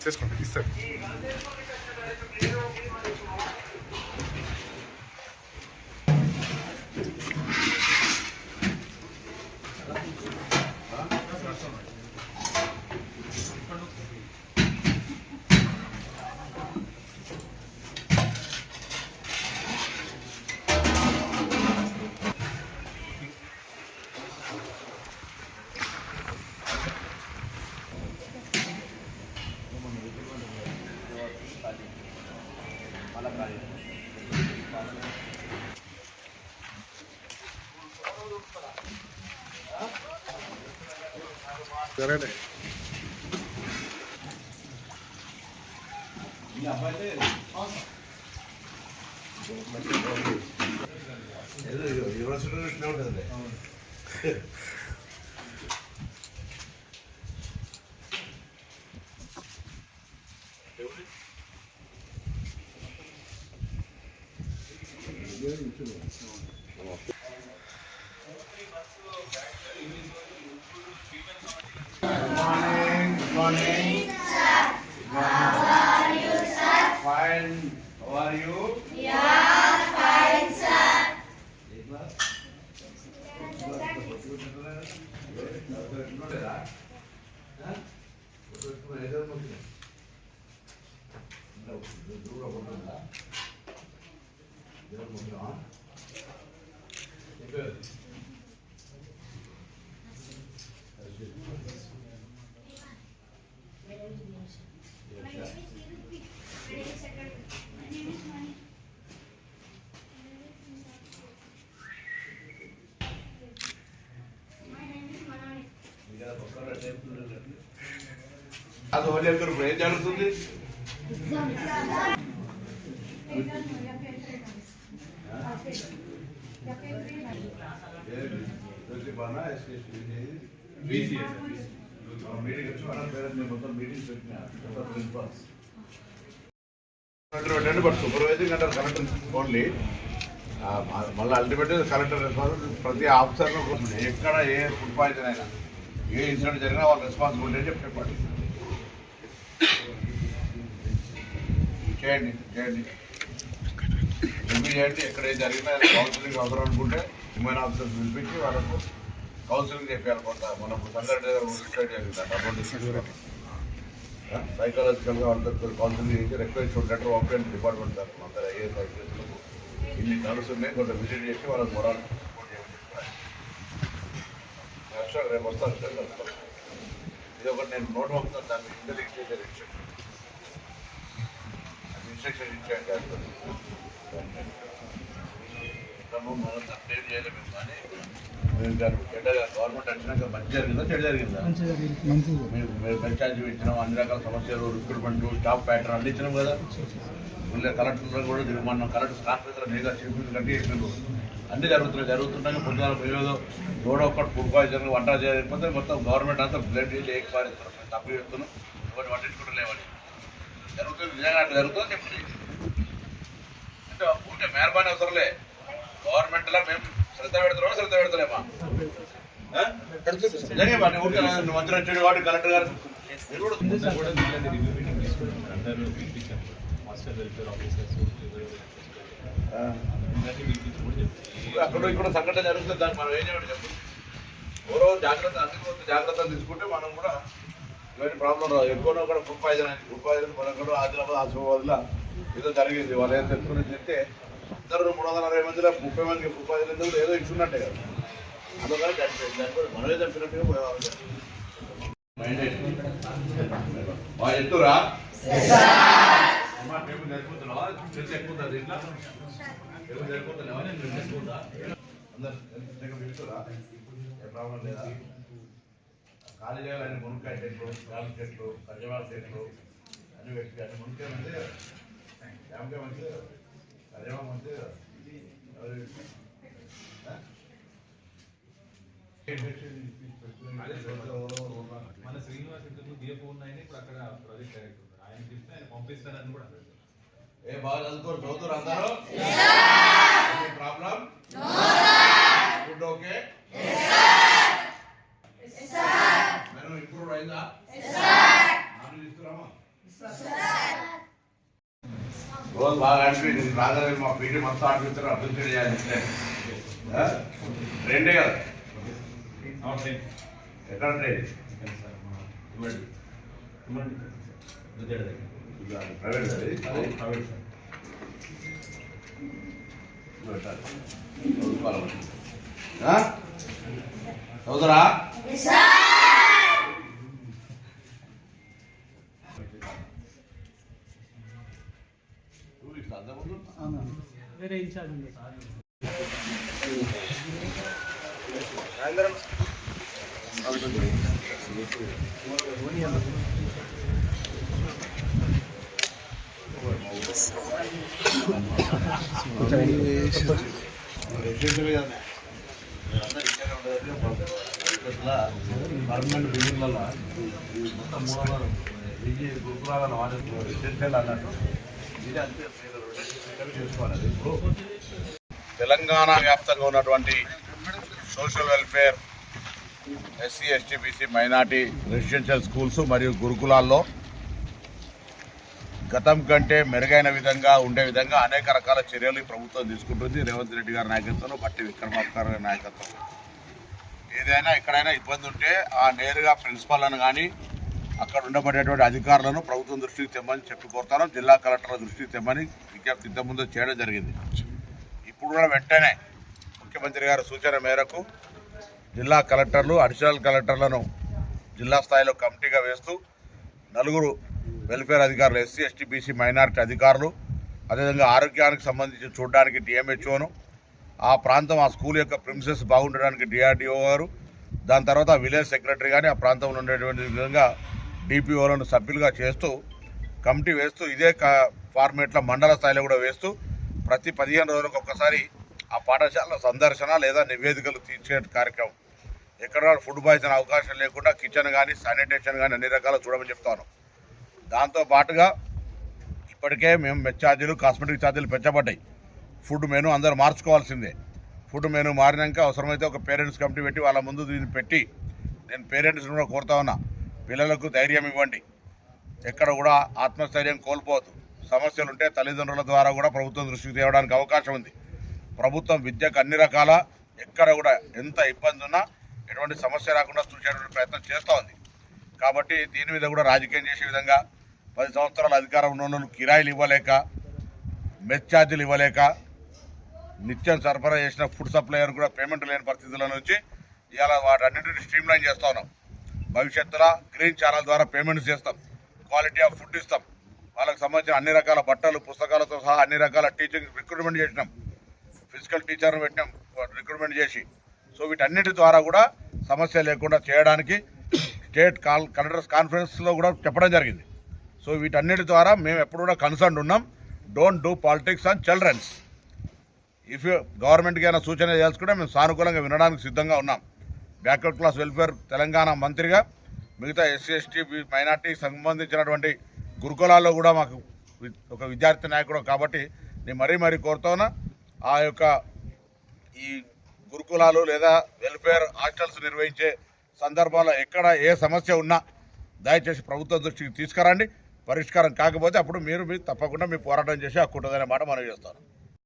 చేసుకోండి ఇస్తారు. జరగండి. యూనివర్సిటీ ఇట్లా ఉంటుంది. Morning, sir. How are you, sir? Fine. How are you? Yeah, fine, sir. అది వాళ్ళు ఎక్కడ ఏం జరుగుతుంది? బట్ సూపర్వైజింగ్ అంటారు కలెక్టర్ ఓన్లీ. మళ్ళీ అల్టిమేట్ కలెక్టర్ రెస్పాన్సిబిలిటీ. ప్రతి ఆఫీసర్ ఎక్కడ ఏ ఫుడ్ పాయిజన్ అయినా ఏ ఇన్సిడెంట్ జరిగినా వాళ్ళ రెస్పాన్సిబిలిటీ అని చెప్పేపాటి చేయండి రివ్యూ చేయండి. ఎక్కడ ఏం జరిగినా కౌన్సిలింగ్ అవసరం అనుకుంటే హ్యూమన్ ఆఫీసర్స్ పిలిపించి వాళ్ళకు కౌన్సిలింగ్ చెప్పాలి. కొంత మనకు సంఘటన జరిగింది సైకాలజికల్గా వాళ్ళతో కౌన్సిలింగ్ చేసి రిక్వెస్ట్ లెటర్ పంపించండి డిపార్ట్మెంట్ తరఫున అందరూ ఏ సైకాలజిస్టులకు ఇన్ని నడుస్తున్నాయి కొంత విజిట్ చేసి వాళ్ళకి మొరాల్ సపోర్ట్ చేయమని రేపు వస్తాను. ఇది ఒకటి నేను నోట్ పంపుతాను. దాన్ని ఇంటర్లింక్ చేసే ఇన్స్ట్రక్షన్ ఇచ్చేయండి. మనం అప్డేట్ చేయలేము కానీ గవర్నమెంట్ వచ్చినాక మంచి జరిగిందా చెడు జరిగిందా? మీరు బెంచ్ ఛార్జ్ ఇచ్చినాం, అన్ని రకాల సమస్యలు రిక్రూట్మెంట్ స్టాఫ్ ప్యాటర్న్ అన్ని ఇచ్చినాం కదా. మళ్ళీ కలెక్టర్ కూడా మనం కలెక్టర్ స్టాఫ్ నేగా చెప్పి కట్టి చెప్పినారు. అన్నీ జరుగుతుండగా పొద్దున ఏదో ఎవడో ఒక్కటి ఫుడ్ పాయిజన్ వంట చేయకపోతే మొత్తం గవర్నమెంట్ అంతా బ్లడ్ చేసి ఏకపారిస్తారు. మేము తప్పు చెప్తున్నాం, ఒకటి పట్టించుకుంటూ లేవని జరుగుతుంది. నిజంగా అట్లా జరుగుతుందని చెప్పి అంటే ఉంటే మెహర్బానీ అవసరంలే. గవర్నమెంట్లో మేము శ్రద్ధ పెడతలేమా? నిజంగా మంత్రి వచ్చాడు వాడు కలెక్టర్ గారు అక్కడ ఇక్కడ సంఘటన జరుగుతుంది. దాన్ని మనం ఏం చేయమంటే చెప్పు ఎవరో జాగ్రత్తలు తీసుకుంటే మనం కూడా ఇవన్నీ ప్రాబ్లం రాదు. ఎక్కువనో కూడా ఫుడ్ పాయిజన్ మనం కూడా ఆదిలాబాద్ ఆసిఫాబాద్లో ఏదో జరిగింది. వాళ్ళు ఏదో తెలుసుకుని చెప్తే 360 మందిలో 30 మందికి ఫుడ్ పాయిజన్ ఏదో ఇచ్చున్నట్టే కదా. అందుకని మనమే చంపినట్టుగా పోయేవాళ్ళు. బాగా చెప్తురా టేబుల్ సరిపోతున్నావా ఎక్కువ దీంట్లో టేబుల్ సరిపోతున్నావా నేను ఎక్కువ అందరు పెడుతురా ఏ ప్రాబ్లం లేదా ఖాళీ చేయాలని మునక్కాయ చెట్లు జామ చెట్లు కజవాల చెట్లు అన్ని పెట్టి అన్ని మునక్కాయ మంచి జామకాయ మంచి కజవా మంచి మన శ్రీనివాస్ ఇంటర్వ్యూ డిఎఫ్ఓ ఉన్నాయని ఇప్పుడు అక్కడ ప్రాజెక్ట్ డైరెక్టర్ ఆయన చెప్తే ఆయన పంపిస్తానని కూడా అన్నాడు. ఏ బాగా చదువుకోరు చదువుతారు అందరూ problem food okay madam improve అయిందా రోజు బాగా అనిపించింది రాగానే మా పీటీ మొత్తం అనిపిస్తారు అభివృద్ధి చేయాలి ట్రైన్డే కదా ఎక్కడ ట్రైన్ ప్రైవేట్ చదువుతారా వేరే ఇన్ఛార్జ్ ఉంది సార్. పర్మనెంట్ బిల్డింగ్లలో మొత్తం మూలవారు గురుకులాలను వాడే అన్నట్టు ఇది అంతే చేసుకోవాలి. తెలంగాణ వ్యాప్తంగా ఉన్నటువంటి social welfare SC ST BC minority residential schools మరియు గురుకులాల్లో గతం కంటే మెరుగైన విధంగా ఉండే విధంగా అనేక రకాల చర్యలు ఈ ప్రభుత్వం తీసుకుంటుంది. రేవంత్ రెడ్డి గారి నాయకత్వంలో బట్టి విక్రమార్క గారి నాయకత్వంలో ఏదైనా ఎక్కడైనా ఇబ్బంది ఉంటే ఆ నేరుగా ప్రిన్సిపాల్లను కానీ అక్కడ ఉండబడేటువంటి అధికారులను ప్రభుత్వం దృష్టికి తెమ్మని చెప్పి కోరుతాను. జిల్లా కలెక్టర్ల దృష్టికి తెమ్మని విజ్ఞప్తి ఇంతకుముందు చేయడం జరిగింది. ఇప్పుడు కూడా వెంటనే ముఖ్యమంత్రి గారి సూచన మేరకు జిల్లా కలెక్టర్లు అడిషనల్ కలెక్టర్లను జిల్లా స్థాయిలో కమిటీగా వేస్తూ 4 వెల్ఫేర్ అధికారులు ఎస్సీ ఎస్టీ బీసీ మైనారిటీ అధికారులు అదేవిధంగా ఆరోగ్యానికి సంబంధించి చూడడానికి డిఎంహెచ్ఓను ఆ ప్రాంతం ఆ స్కూల్ యొక్క ప్రిమిసెస్ బాగుండడానికి డిఆర్డిఓ గారు దాని తర్వాత విలేజ్ సెక్రటరీ కానీ ఆ ప్రాంతంలో ఉండేటువంటి విధంగా డిపిఓలను సభ్యులుగా చేస్తూ కమిటీ వేస్తూ ఇదే ఫార్మేట్లో మండల స్థాయిలో కూడా వేస్తూ ప్రతి 15 రోజులకు ఒక్కసారి ఆ పాఠశాల సందర్శన లేదా నివేదికలు తీర్చే కార్యక్రమం ఎక్కడ ఫుడ్ పాయిజన్ అవకాశం లేకుండా కిచెన్ కానీ శానిటేషన్ కానీ అన్ని రకాలు చూడమని చెప్తాను. దాంతో పాటుగా ఇప్పటికే మేము మెస్ ఛార్జీలు కాస్మెటిక్ ఛార్జీలు పెంచబడ్డాయి. ఫుడ్ మెనూ అందరూ మార్చుకోవాల్సిందే. ఫుడ్ మెనూ మారినాక అవసరమైతే ఒక పేరెంట్స్ కమిటీ పెట్టి వాళ్ళ ముందు దీన్ని పెట్టి నేను పేరెంట్స్ని కూడా కోరుతా ఉన్నా, పిల్లలకు ధైర్యం ఇవ్వండి, ఎక్కడ కూడా ఆత్మస్థైర్యం కోల్పోవద్దు. సమస్యలు ఉంటే తల్లిదండ్రుల ద్వారా కూడా ప్రభుత్వం దృష్టికి తేవడానికి అవకాశం ఉంది. ప్రభుత్వం విద్యకు అన్ని రకాల ఎక్కడ కూడా ఎంత ఇబ్బంది ఉన్నా ఎటువంటి సమస్య రాకుండా చూసేటువంటి ప్రయత్నం చేస్తూ ఉంది. కాబట్టి దీని మీద కూడా రాజకీయం చేసే విధంగా 10 సంవత్సరాల అధికారం ఉన్న కిరాయిలు ఇవ్వలేక మెస్ ఛార్జీలు ఇవ్వలేక నిత్యం సరఫరా చేసిన ఫుడ్ సప్లయర్ కూడా పేమెంట్ లేని పరిస్థితుల నుంచి ఇవాళ వాటన్నింటినీ స్ట్రీమ్లైన్ చేస్తూ ఉన్నాం. భవిష్యత్తులో గ్రీన్ ఛానల్ ద్వారా పేమెంట్స్ చేస్తాం, క్వాలిటీ ఆఫ్ ఫుడ్ ఇస్తాం, వాళ్ళకి సంబంధించిన అన్ని రకాల బట్టలు పుస్తకాలతో సహా అన్ని రకాల టీచింగ్ రిక్రూట్మెంట్ చేసినాం, ఫిజికల్ టీచర్ను పెట్టినాం రిక్రూట్మెంట్ చేసి. సో వీటన్నిటి ద్వారా కూడా సమస్య లేకుండా చేయడానికి స్టేట్ కలెక్టర్స్ కాన్ఫరెన్స్లో కూడా చెప్పడం జరిగింది. సో వీటన్నిటి ద్వారా మేము ఎప్పుడు కూడా కన్సర్న్ ఉన్నాం. Don't do politics on childrens. If గవర్నమెంట్కి అయినా సూచన చేయాల్సుకుంటే మేము సానుకూలంగా వినడానికి సిద్ధంగా ఉన్నాం. బ్యాక్వర్డ్ క్లాస్ వెల్ఫేర్ తెలంగాణ మంత్రిగా మిగతా ఎస్సీ ఎస్టీ మైనార్టీకి సంబంధించినటువంటి గురుకులాల్లో కూడా మాకు ఒక విద్యార్థి నాయకుడు కాబట్టి నేను మరీ కోరుతా ఉన్నా, ఆ యొక్క ఈ గురుకులాలు లేదా వెల్ఫేర్ హాస్టల్స్ నిర్వహించే సందర్భాల్లో ఎక్కడ ఏ సమస్య ఉన్నా దయచేసి ప్రభుత్వం దృష్టికి తీసుకురండి. పరిష్కారం కాకపోతే అప్పుడు మీరు తప్పకుండా మీ పోరాటం చేసి హక్కు ఉంటుందనే మాట మనం చేస్తాను.